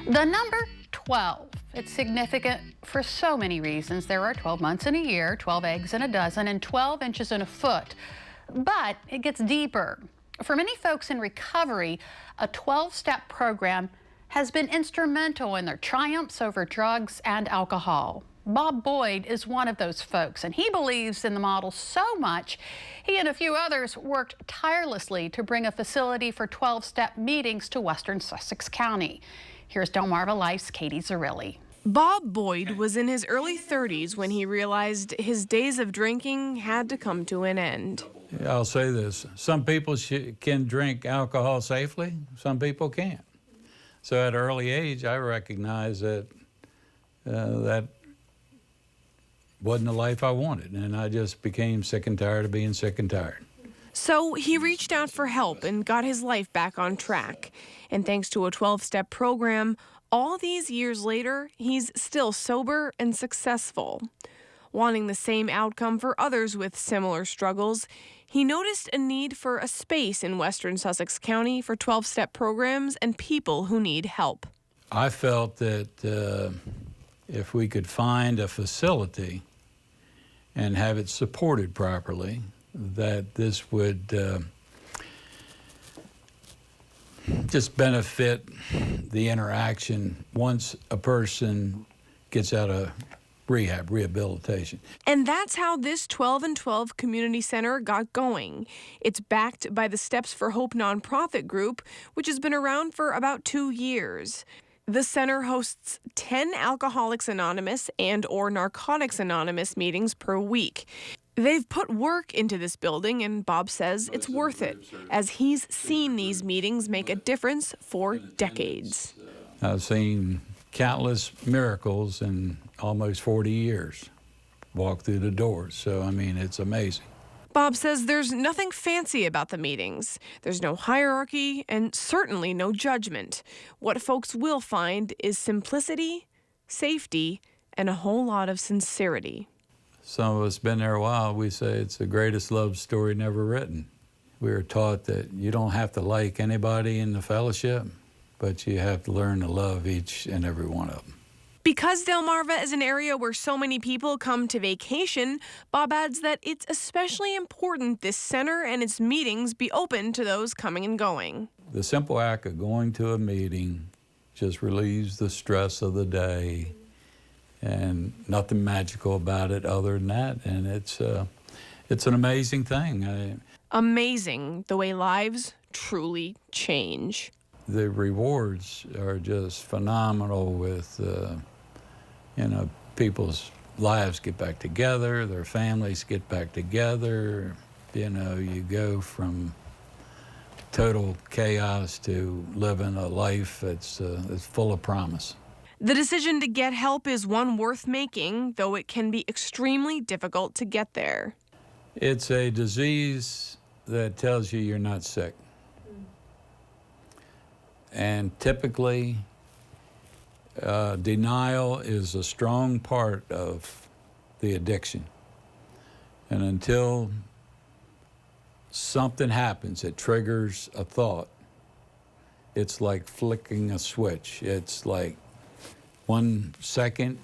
The number 12, it's significant for so many reasons. There are 12 months in a year, 12 eggs in a dozen, and 12 inches in a foot. But it gets deeper. For many folks in recovery, a 12-step program has been instrumental in their triumphs over drugs and alcohol. Bob Boyd is one of those folks, and he believes in the model so much, he and a few others worked tirelessly to bring a facility for 12-step meetings to western Sussex County. Here's Delmarva Life's Katie Zerilli. Bob Boyd was in his early 30s when he realized his days of drinking had to come to an end. I'll say this, some people can drink alcohol safely, some people can't. So at an early age, I recognized that that wasn't the life I wanted, and I just became sick and tired of being sick and tired. So he reached out for help and got his life back on track. And thanks to a 12-step program, all these years later, he's still sober and successful. Wanting the same outcome for others with similar struggles, he noticed a need for a space in western Sussex County for 12-step programs and people who need help. I felt that if we could find a facility and have it supported properly, that this would just benefit the interaction once a person gets out of rehabilitation. And that's how this 12 and 12 Community Center got going. It's backed by the Steps for Hope nonprofit group, which has been around for about 2 years. The center hosts 10 Alcoholics Anonymous and/or Narcotics Anonymous meetings per week. They've put work into this building, and Bob says it's worth it, as he's seen these meetings make a difference for decades. I've seen countless miracles in almost 40 years walk through the doors, so I mean, it's amazing. Bob says there's nothing fancy about the meetings. There's no hierarchy and certainly no judgment. What folks will find is simplicity, safety, and a whole lot of sincerity. Some of us been there a while, we say it's the greatest love story never written. We are taught that you don't have to like anybody in the fellowship, but you have to learn to love each and every one of them. Because Delmarva is an area where so many people come to vacation, Bob adds that it's especially important this center and its meetings be open to those coming and going. The simple act of going to a meeting just relieves the stress of the day, and nothing magical about it other than that, and it's an amazing thing. Amazing the way lives truly change. The rewards are just phenomenal with, people's lives get back together, their families get back together. You go from total chaos to living a life that's full of promise. The decision to get help is one worth making, though it can be extremely difficult to get there. It's a disease that tells you you're not sick. And typically, denial is a strong part of the addiction. And until something happens that triggers a thought, it's like flicking a switch. It's like 1 second,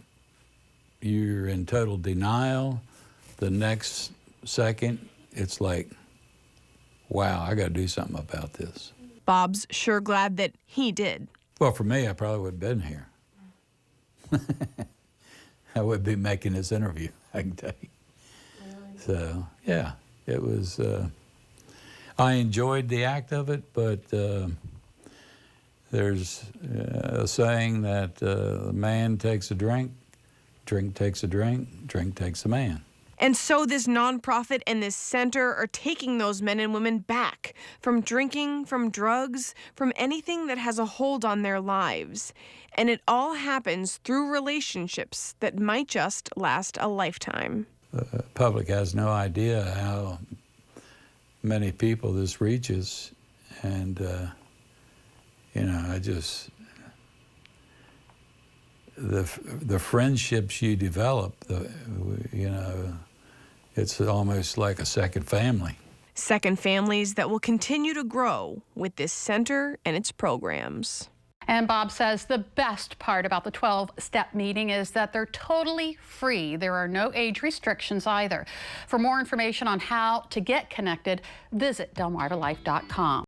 you're in total denial. The next second, it's like, wow, I got to do something about this. Bob's sure glad that he did. Well, for me, I probably would have been here. I would be making this interview, I can tell you. So, yeah, it was, I enjoyed the act of it, but there's a saying that a man takes a drink, drink takes a drink, drink takes a man. And so this nonprofit and this center are taking those men and women back from drinking, from drugs, from anything that has a hold on their lives. And it all happens through relationships that might just last a lifetime. The public has no idea how many people this reaches. And, the friendships you develop, it's almost like a second family. Second families that will continue to grow with this center and its programs. And Bob says the best part about the 12-step meeting is that they're totally free. There are no age restrictions either. For more information on how to get connected, visit delmarvalife.com.